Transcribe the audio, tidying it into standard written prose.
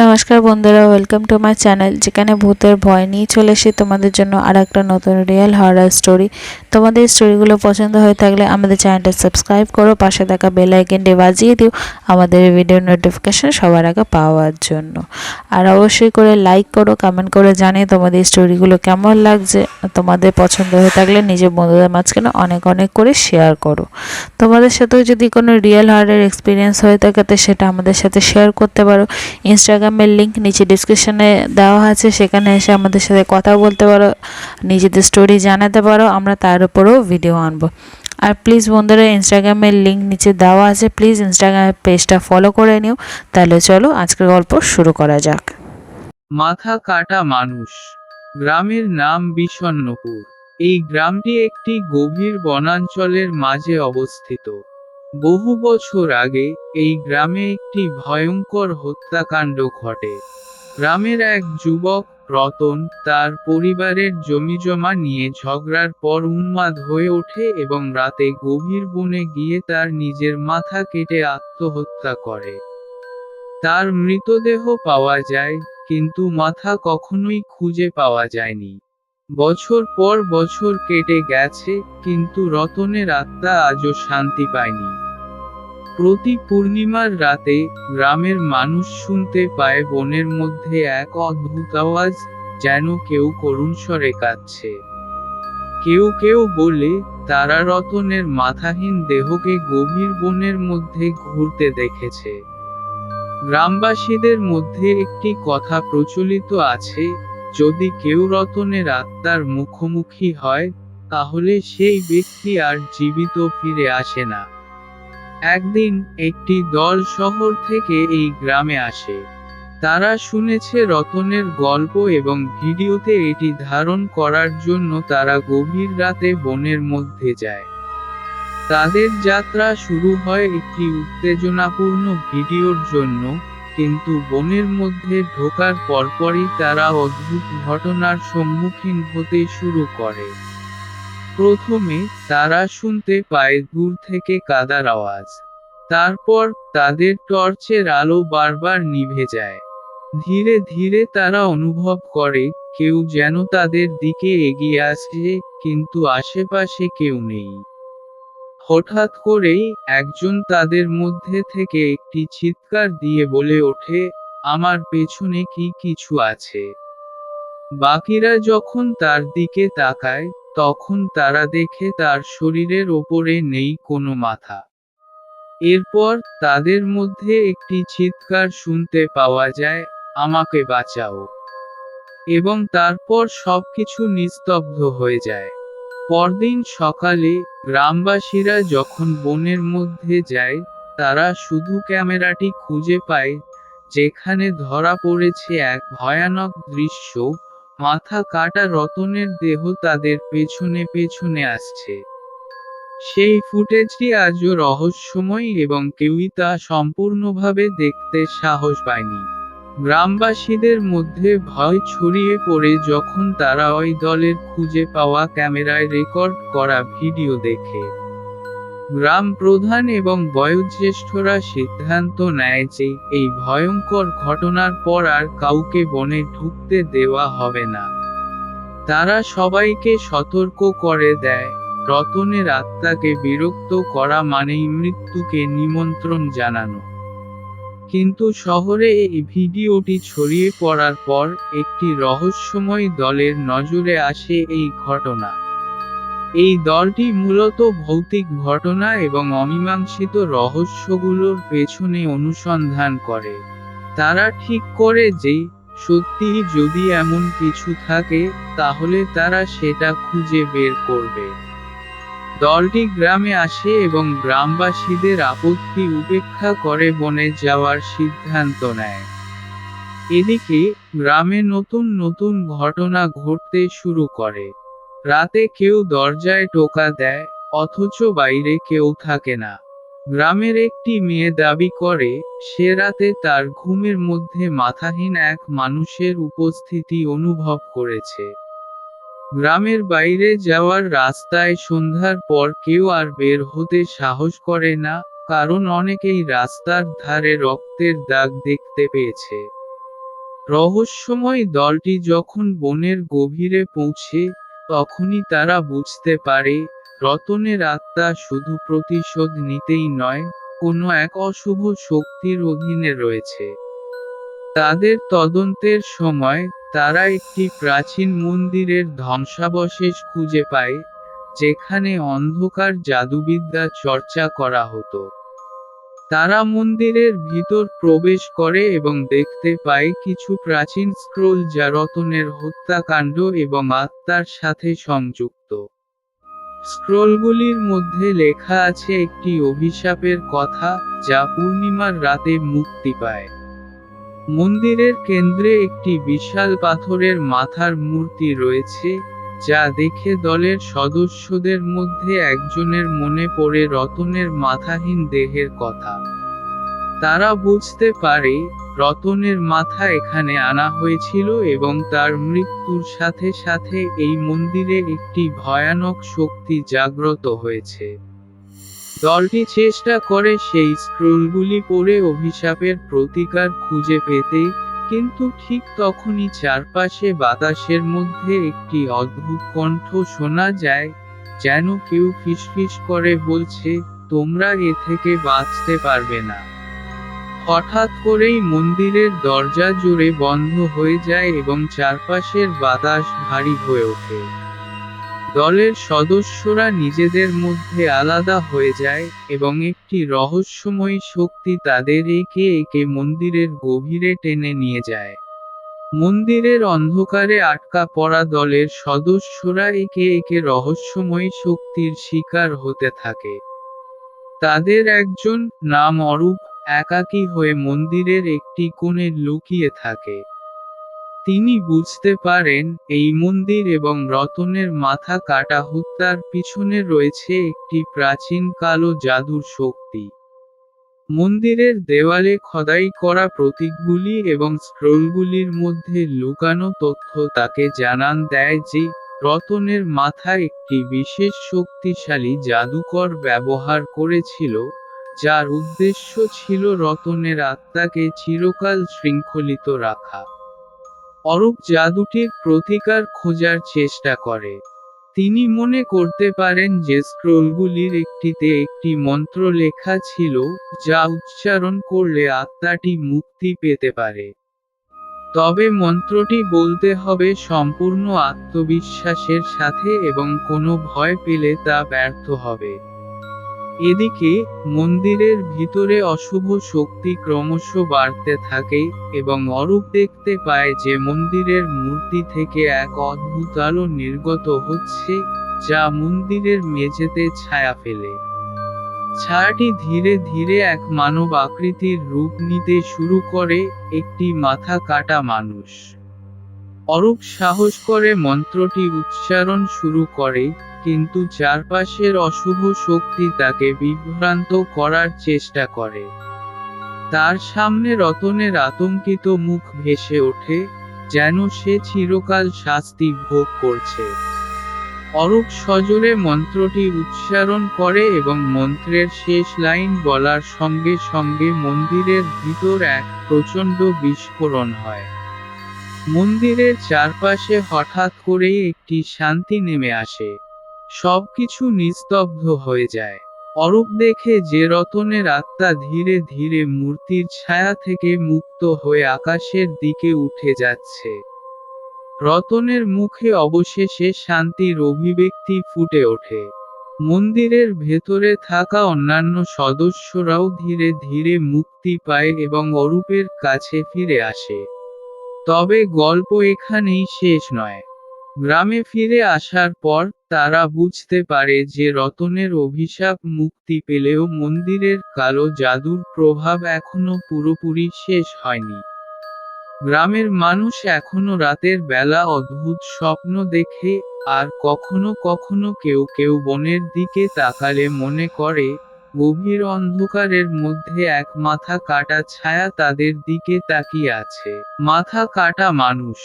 নমস্কার বন্ধুরা, welcome to my channel, যেখানে ভূতের ভয় নিয়ে চলে এসে তোমাদের জন্য আর একটা নতুন রিয়েল হরর স্টোরি। তোমাদের স্টোরিগুলো পছন্দ হয়ে থাকলে আমাদের চ্যানেলটা সাবস্ক্রাইব করো, পাশে থাকা বেল আইকনটি বাজিয়ে দিও আমাদের ভিডিও নোটিফিকেশন সবার আগে পাওয়ার জন্য। আর অবশ্যই করে লাইক করো, কমেন্ট করে জানিয়ে তোমাদের স্টোরিগুলো কেমন লাগছে। তোমাদের পছন্দ হয়ে থাকলে নিজের বন্ধুদের মাঝখানে অনেক অনেক করে শেয়ার করো। তোমাদের সাথেও যদি কোনো রিয়েল হরর এক্সপিরিয়েন্স হয়ে থাকে তো সেটা আমাদের সাথে শেয়ার করতে পারো। ইনস্টাগ্রামের লিঙ্ক নিচে ডিসক্রিপশনে দেওয়া আছে, সেখানে এসে আমাদের সাথে কথা বলতে পারো, নিজেদের স্টোরি জানাতে পারো, আমরা তার উপরেও ভিডিও আনবো। আর প্লিজ বন্ধুরা, ইনস্টাগ্রামের লিঙ্ক নিচে দেওয়া আছে, প্লিজ ইনস্টাগ্রামের পেজটা ফলো করে নিও। তাহলে চলো আজকের গল্প শুরু করা যাক। মাথা কাটা মানুষ। গ্রামের নাম বিষণ্ণপুর। এই গ্রামটি একটি গভীর বনাঞ্চলের মাঝে অবস্থিত। বহু বছর আগে এই গ্রামে একটি ভয়ঙ্কর হত্যাকাণ্ড ঘটে। গ্রামের এক যুবক রতন তার পরিবারের জমিজমা নিয়ে ঝগড়ার পর উন্মাদ হয়ে ওঠে এবং রাতে গভীর বনে গিয়ে তার নিজের মাথা কেটে আত্মহত্যা করে। তার মৃতদেহ পাওয়া যায়, কিন্তু মাথা কখনোই খুঁজে পাওয়া যায়নি। বছর পর বছর কেটে গেছে, কিন্তু রতনের আত্মা আজও শান্তি পায়নি। প্রতি পূর্ণিমার রাতে গ্রামের মানুষ শুনতে পায় বনের মধ্যে এক অদ্ভুত আওয়াজ, যেন কেউ করুণ স্বরে কাঁদছে। কেউ কেউ বলে তারা রতনের মাথাহীন দেহকে গভীর বনের মধ্যে ঘুরতে দেখেছে। গ্রামবাসীদের মধ্যে একটি কথা প্রচলিত আছে, যদি কেউ রতনের আত্মার মুখোমুখি হয়, তাহলে সেই ব্যক্তি আর জীবিত ফিরে আসে না। একদিন একটি দল শহর থেকে এই গ্রামে আসে। তারা শুনেছে রতনের গল্প এবং ভিডিওতে এটি ধারণ করার জন্য তারা গভীর রাতে বনের মধ্যে যায়। তাদের যাত্রা শুরু হয় একটি উত্তেজনাপূর্ণ ভিডিওর জন্য, কিন্তু বনের মধ্যে ঢোকার পরপরই তারা অদ্ভুত ঘটনার সম্মুখীন হতে শুরু করে। প্রথমে তারা শুনতে পায় দূর থেকে কাদার আওয়াজ। তারপর তাদের টর্চের আলো বারবার নিভে যায়। ধীরে ধীরে তারা অনুভব করে কেউ যেন তাদের দিকে এগিয়ে আসছে, কিন্তু আশেপাশে কেউ নেই। হঠাৎ করেই একজন তাদের মধ্যে থেকে একটি চিৎকার দিয়ে বলে ওঠে, আমার পেছনে কি কিছু আছে। বাকিরা যখন তার দিকে তাকায়, তখন তারা দেখে তার শরীরের ওপরে নেই কোনো মাথা। এরপর তাদের মধ্যে একটি চিৎকার শুনতে পাওয়া যায়, আমাকে বাঁচাও। এবং তারপর সবকিছু নিস্তব্ধ হয়ে যায়। পরদিন সকালে গ্রামবাসীরা যখন বনের মধ্যে যায়, তারা শুধু ক্যামেরাটি খুঁজে পায়, যেখানে ধরা পড়েছে এক ভয়ানক দৃশ্য, মাথা কাটা রতনের দেহ তাদের পেছনে পেছনে আসছে। সেই ফুটেজটি আজও রহস্যময় এবং কেউই তা সম্পূর্ণভাবে দেখতে সাহস পায়নি। গ্রামবাসীদের মধ্যে ভয় ছড়িয়ে পড়ে যখন তারা ওই দলের খুঁজে পাওয়া ক্যামেরায় রেকর্ড করা ভিডিও দেখে। গ্রাম প্রধান এবং বয়োজ্যেষ্ঠরা সিদ্ধান্ত নেয় যে এই ভয়ঙ্কর ঘটনার পর আর কাউকে বনে ঢুকতে দেওয়া হবে না। তারা সবাইকে সতর্ক করে দেয়, রতনের আত্মাকে বিরক্ত করা মানেই মৃত্যুকে নিমন্ত্রণ জানানো। কিন্তু শহরে এই ভিডিওটি ছড়িয়ে পড়ার পর একটি রহস্যময় দলের নজরে আসে এই ঘটনা। এই দলটি মূলত ভৌতিক ঘটনা এবং অমীমাংসিত রহস্যগুলোর পেছনে অনুসন্ধান করে। তারা ঠিক করে যে, সত্যিই যদি এমন কিছু থাকে, তাহলে তারা সেটা খুঁজে বের করবে। দলটি গ্রামে আসে এবং গ্রামবাসীদের আপত্তি উপেক্ষা করে বনে যাওয়ার সিদ্ধান্ত নেয়। এদিকে গ্রামে নতুন নতুন ঘটনা ঘটতে শুরু করে। রাতে কেউ দরজায় টোকা দেয়, অথচ বাইরে কেউ থাকে না। গ্রামের একটি মেয়ে দাবি করে, সে রাতে তার ঘুমের মধ্যে মাথাহীন এক মানুষের উপস্থিতি অনুভব করেছে। গ্রামের বাইরে যাওয়ার রাস্তায় সন্ধ্যার পর কেউ আর বের হতে সাহস করে না, কারণ অনেকেই রাস্তার ধারে রক্তের দাগ দেখতে পেয়েছে। রহস্যময় দলটি যখন বনের গভীরে পৌঁছে, তখনই তারা বুঝতে পারে, রতনের আত্মা শুধু প্রতিশোধ নিতেই নয়, কোনো এক অশুভ শক্তির অধীনে রয়েছে। তাদের তদন্তের সময়, তারা একটি প্রাচীন মন্দিরের ধ্বংসাবশেষ খুঁজে পায়, যেখানে অন্ধকার জাদুবিদ্যা চর্চা করা হতো। তারা মন্দিরের ভিতর প্রবেশ করে এবং দেখতে পায় কিছু প্রাচীন স্ক্রোল যা রতনের হত্যাকাণ্ড এবং আত্মার সাথে সংযুক্ত। স্ক্রোলগুলির মধ্যে লেখা আছে একটি অভিশাপের কথা, যা পূর্ণিমার রাতে মুক্তি পায়। মন্দিরের কেন্দ্রে একটি বিশাল পাথরের মাথার মূর্তি রয়েছে, যা দেখে দলের সদস্যদের মধ্যে একজনের মনে পড়ে রতনের মাথাহীন দেহের কথা। তারা বুঝতে পারে, রতনের মাথা এখানে আনা হয়েছিল এবং তার মৃত্যুর সাথে সাথে এই মন্দিরে একটি ভয়ানক শক্তি জাগ্রত হয়েছে। দলটি চেষ্টা করে সেই স্ক্রোলগুলি পড়ে অভিশাপের প্রতিকার খুঁজে পেতে, কিন্তু ঠিক তখনই চারপাশে বাতাসের মধ্যে একটি অদ্ভুত কণ্ঠ শোনা যায়, যেন কেউ ফিসফিস করে বলছে, তোমরা এ থেকে বাঁচতে পারবে না। হঠাৎ করেই মন্দিরের দরজা জোরে বন্ধ হয়ে যায় এবং চারপাশের বাতাস ভারী হয়ে ওঠে। দলের সদস্যরা নিজেদের মধ্যে আলাদা হয়ে যায়, এবং একটি রহস্যময়ী শক্তি তাদের একে একে মন্দিরের গভীরে টেনে নিয়ে যায়। মন্দিরের অন্ধকারে আটকা পড়া দলের সদস্যরা একে একে রহস্যময়ী শক্তির শিকার হতে থাকে। তাদের একজন, নাম অরূপ, একাকী হয়ে মন্দিরের একটি কোণে লুকিয়ে থাকে। তিনি বুঝতে পারেন, এই মন্দির এবং রতনের মাথা কাটা হত্যার পিছনে রয়েছে একটি প্রাচীন কালো জাদুর শক্তি। মন্দিরের দেওয়ালে খোদাই করা প্রতীকগুলি এবং স্ক্রোলগুলির মধ্যে লুকানো তথ্য তাকে জানান দেয় যে, রতনের মাথা একটি বিশেষ শক্তিশালী জাদুকর ব্যবহার করেছিল, যার উদ্দেশ্য ছিল রতনের আত্মাকে চিরকাল শৃঙ্খলিত রাখা। অরূপ জাদুটির প্রতিকার খোঁজার চেষ্টা করে। তিনি মনে করতে পারেন যে স্ক্রোলগুলির একটিতে একটি মন্ত্র লেখা ছিল, যা উচ্চারণ করলে আত্মাটি মুক্তি পেতে পারে। তবে মন্ত্রটি বলতে হবে সম্পূর্ণ আত্মবিশ্বাসের সাথে এবং কোনো ভয় পেলে তা ব্যর্থ হবে। এদিকে, মন্দিরের ভিতরে অশুভ শক্তি ক্রমশ বাড়তে থাকে, এবং অরূপ দেখতে পায় যে মন্দিরের মূর্তি থেকে এক অদ্ভুত আলো নির্গত হচ্ছে, যা মন্দিরের মেঝেতে ছায়া ফেলে। ছায়াটি ধীরে ধীরে এক মানব আকৃতির রূপ নিতে শুরু করে, একটি মাথা কাটা মানুষ। অরূপ সাহস করে মন্ত্রটি উচ্চারণ শুরু করে, কিন্তু চারপাশের অশুভ শক্তি তাকে বিভ্রান্ত করার চেষ্টা করে। তার সামনে রতনের আতঙ্কিত মুখ ভেসে ওঠে, যেন সে চিরকাল শাস্তি ভোগ করছে। অরূপ সজোরে মন্ত্রটি উচ্চারণ করে এবং মন্ত্রের শেষ লাইন বলার সঙ্গে সঙ্গে মন্দিরের ভিতর এক প্রচণ্ড বিস্ফোরণ হয়। মন্দিরের চারপাশে হঠাৎ করেই একটি শান্তি নেমে আসে। সবকিছু নিস্তব্ধ হয়ে যায়। অরূপ দেখে যে রতনের আত্মা ধীরে ধীরে মূর্তির ছায়া থেকে মুক্ত হয়ে আকাশের দিকে উঠে যাচ্ছে। রতনের মুখে অবশেষে শান্তির অভিব্যক্তি ফুটে ওঠে। মন্দিরের ভেতরে থাকা অন্যান্য সদস্যরাও ধীরে ধীরে মুক্তি পায় এবং অরূপের কাছে ফিরে আসে। তবে গল্প এখানেই শেষ নয়। গ্রামে ফিরে আসার পর, তারা বুঝতে পারে যে রতনের অভিশাপ মুক্তি পেলেও মন্দিরের কালো জাদুর প্রভাব এখনো পুরোপুরি শেষ হয়নি। গ্রামের মানুষ এখনো রাতের বেলা অদ্ভুত স্বপ্ন দেখে, আর কখনো কখনো কেউ কেউ বনের দিকে তাকালে মনে করে, গভীর অন্ধকারের মধ্যে এক মাথা কাটা ছায়া তাদের দিকে তাকিয়ে আছে। মাথা কাটা মানুষ।